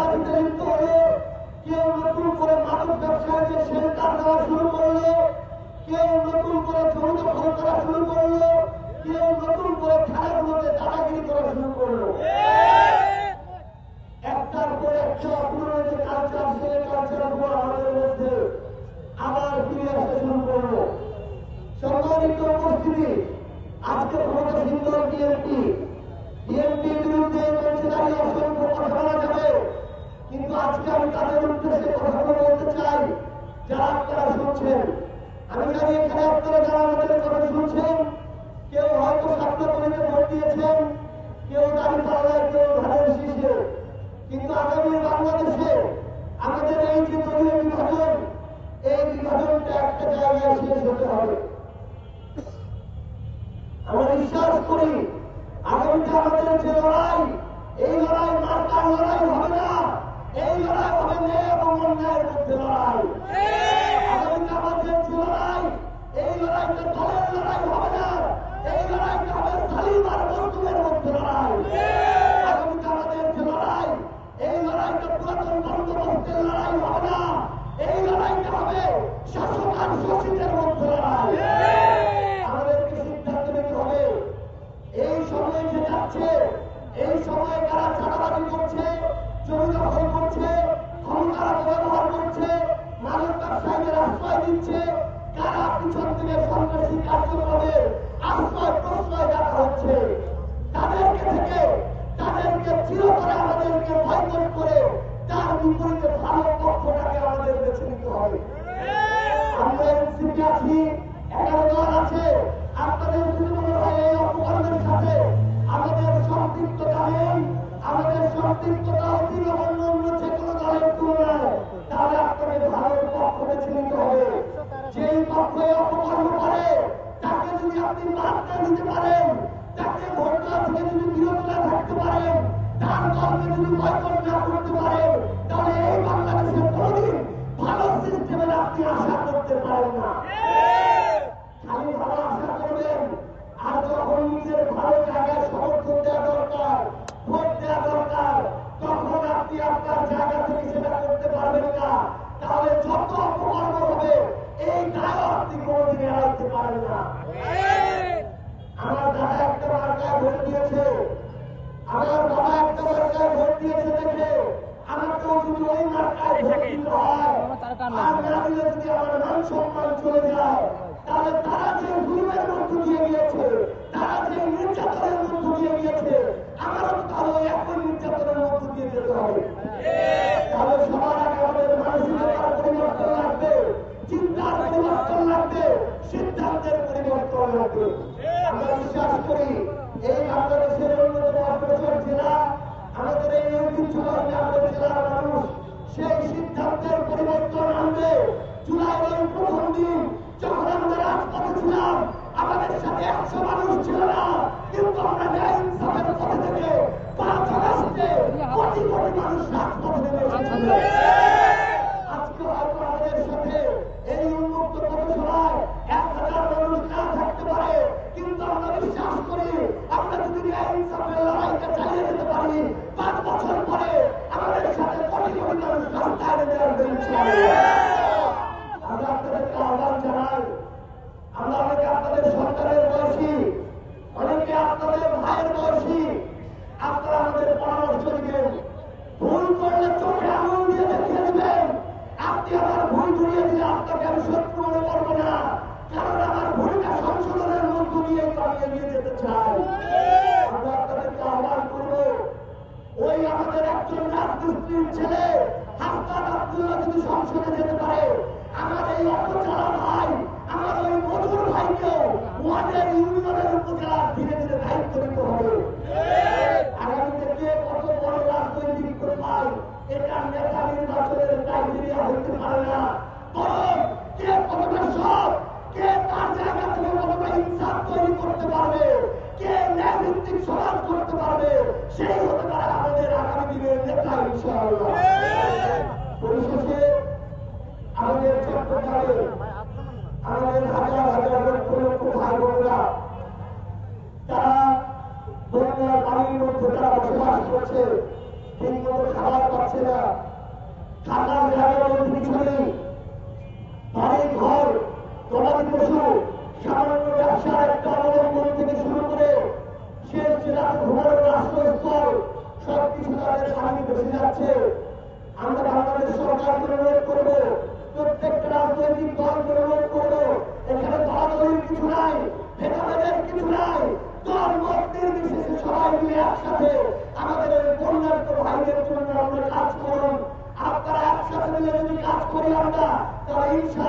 চাঁদাবাজিতে লিপ্ত হলো, কেউ নতুন করে মাদক ব্যবসায় যে সেন্টার দেওয়া শুরু করলো, কেউ নতুন করে জমি দখল করা শুরু করলো, কেউ নতুন করে খেলাধুলোতে দাদাগিরি করা শুরু করলো। একটার পর একটা পুরনো যে কালচার, সেই কালচারগুলো আমাদের মধ্যে আবার ফিরে আসতে শুরু করলো। সম্মানিত উপস্থিতি, আজকে ক্ষমতাসীন দল বিএনপির বিরুদ্ধে মঞ্চে দাঁড়িয়ে অসংখ্য কথা বলা যাবে, কিন্তু আজকে আমি তাদের উদ্দেশ্যে কথাগুলো বলতে চাই যারা আপনারা শুনছেন। আমি জানি এখানে আপনারা যারা আমাদের কথা শুনছেন, কেউ হয়তো স্বপ্নকলিতে ভোট দিয়েছেন, কেউ দাঁড়িপাল্লায়, কেউ ধানের শীষে, কিন্তু আগামী বাংলাদেশে আমাদের এই যে দলীয় বিভাজন, এই বিভাজনটা একটা জায়গায় শেষ হতে হবে। আমরা বিশ্বাস করি আগামীতে আমাদের যে লড়াই, এই লড়াই মার্কার লড়াই হবে না, এই লড়াই হবে ন্যায় এবং অন্যায়ের মধ্যে লড়াই। আগামীতে আমাদের যে লড়াই, এই লড়াইটা দলের লড়াই হবে না, এই লড়াইটা হবে সালিম আর মজলুমের মধ্যে লড়াই। আগামীতে আমাদের যে লড়াই, এই লড়াইটা পুরাতন বন্দোবস্তের লড়াই হবে না, এই লড়াইটা হবে শাসক আর শোষিতের মধ্যে লড়াই। আমাদেরকে সিদ্ধান্ত নিতে হবে এই সময় যে যাচ্ছে, এই সময় কারা চাঁদাবাজি করছে, জমি দখল করছে, ক্ষমতার ব্যবহার করছে, মাদক ব্যবসায়ীদের আশ্রয় দিচ্ছে, কারা পিছন থেকে সন্ত্রাসী কার্যক্রমে আশ্রয় প্রশ্রয় দেওয়া হচ্ছে, তাদেরকে চিরতরে আমাদেরকে বয়কট করে তার বিপরীতে ভালো পক্ষটাকে আমাদের বেছে নিতে হবে। আমরা এনসিপি আছি, 11 দল আছে, আপনাদের যদি মনে হয় এই অপকর্মের সাথে আমাদের সম্পৃক্ততা নেই, আমাদের সম্পৃক্ততা অতি অন্য যে কোনো দলের তুলনায়, তাহলে আপনাকে ভালো পক্ষ বেছে নিতে হবে। যেই পক্ষ অপকর্ম করে তাকে যদি আপনি বার্তা দিতে পারেন, তাকে ভোট দেওয়া থেকে যদি বিরত না থাকতে পারেন, তার দলকে যদি বয়কট না করতে পারেন, তাহলে এই বাংলাদেশের কোনদিন ভালো সিস্টেমের আপনি আশা করতে পারেন না। খালি ভালো আশা করবেন, আর যখন নিজের ভালো জায়গায় সমর্থন দেওয়া দরকার, ভোট দেওয়া দরকার, তখন আপনি আপনার জায়গা থেকে সেটা করতে পারবেন না। তাহলে যত অপকর্ম হবে, এই দায় আপনি কোনদিন এড়াইতে পারেন না। আমার দাদা একটা মার্কায় ভোট দিয়েছে, আমার বাবা একটা মার্কায় ভোট দিয়েছে দেখে আমাকেও যদি ওই মার্কায় ভোট দিতে হয়, আর না দিলে যদি আমার মান সম্মান চলে যায়, তাহলে তারা যে জুলুমের মধ্য দিয়ে গিয়েছে, তারা যে নির্যাতনের মধ্য দিয়ে গিয়েছে, আমারও তাহলে একই নির্যাতনের মধ্য দিয়ে যেতে হবে। তাহলে সবার আগে আমাদের মানসিকতার পরিবর্তন লাগবে, চিন্তার পরিবর্তন লাগবে, সিদ্ধান্তের পরিবর্তন লাগবে। আমরা বিশ্বাস করি এই বাংলাদেশের অন্যতম অগ্রসর জেলা, আমাদের এই ঐতিহ্যবাহী আমাদের জেলার মানুষ সেই সিদ্ধান্তের পরিবর্তন আনবে। জুলাইয়ের প্রথম দিন যখন আমরা রাজপথে ছিলাম, আমাদের সাথে 100 মানুষ ছিল না, কিন্তু আমরা ন্যায় ইনসাফের পথে থেকে 5 আগস্টে কোটি কোটি মানুষ রাজপথে নেমে এসেছিল। আজকে হয়তো আমাদের সাথে এই উন্মুক্ত পথসভায় 1000 মানুষ না থাকতে পারে, কিন্তু আমরা বিশ্বাস করি আমরা যদি ন্যায় ইনসাফের লড়াইটা চালিয়ে যেতে পারি, 5 বছর পরে আমাদের সাথে কোটি কোটি মানুষ রাস্তায় নেমে আসবে ইনশাআল্লাহ। আমরা আপনাদেরকে আহ্বান জানাই, আমরা অনেকে আপনাদের সন্তানের বয়সী, অনেকে আপনাদের ভাইয়ের বয়সী, আপনারা আমাদের পরামর্শ দিবেন। ভুল করলে চোখে আঙুল দিয়ে দেখিয়ে দিবেন। আপনি আমার ভুল ধরিয়ে দিলে আপনাকে আমি শত্রু মনে করবো না, কারণ আমার ভুলটা সংশোধনের মধ্য দিয়ে আমি এগিয়ে যেতে চাই। আমরা আপনাদেরকে আহ্বান করব, ওই আমাদের একজন রাজমিস্ত্রির ছেলে হাসান আব্দুল্লাহ যদি সংসদে যেতে পারে, আমার এই অপচারা ভাই, আমার ওই মজুর ভাইকেও ওয়ার্ডের ইউনিয়নের উপজেলার ধীরে ধীরে দায়িত্ব নিতে হবে। আগামীতে কে কত বড় রাজনৈতিক প্রভাব, এটা নেতা নির্বাচনের ক্রাইটেরিয়া হইতে পারে না, বরং কে কতটা সৎ, কে তার জায়গা থেকে কতটা ইনসাফ তৈরি করতে পারবে, কে ন্যায় ভিত্তিক সমাজ করতে পারবে, সেই হতে পারে আমাদের আগামী দিনের নেতা ইনশাআল্লাহ। পরিশেষে আমাদের চট্টগ্রামে আমাদের হাজার হাজার লক্ষ লক্ষ ভাই বোনেরা, তারা বন্যার পানির মধ্যে তারা বসবাস করছে, ঠিকমতো খাবার পাচ্ছে না, দেশের ঘুমানোর রাষ্ট্রস্থল সবকিছু তাদের স্বামী বসে যাচ্ছে। আমরা বাংলাদেশ সরকারকে অনুরোধ করবো, প্রত্যেকটা রাজনৈতিক দলকে অনুরোধ করবো, এখানে দলাদলির কিছু নাই, ভেদাভেদের কিছু নাই, দল মত নির্বিশেষে সবাই মিলে একসাথে আমাদের এই বন্যার্থ ভাইদের জন্য আমরা কাজ করুন। আপনারা একসাথে মিলে যদি কাজ করি আমরা, তাহলে ইনশাআল্লাহ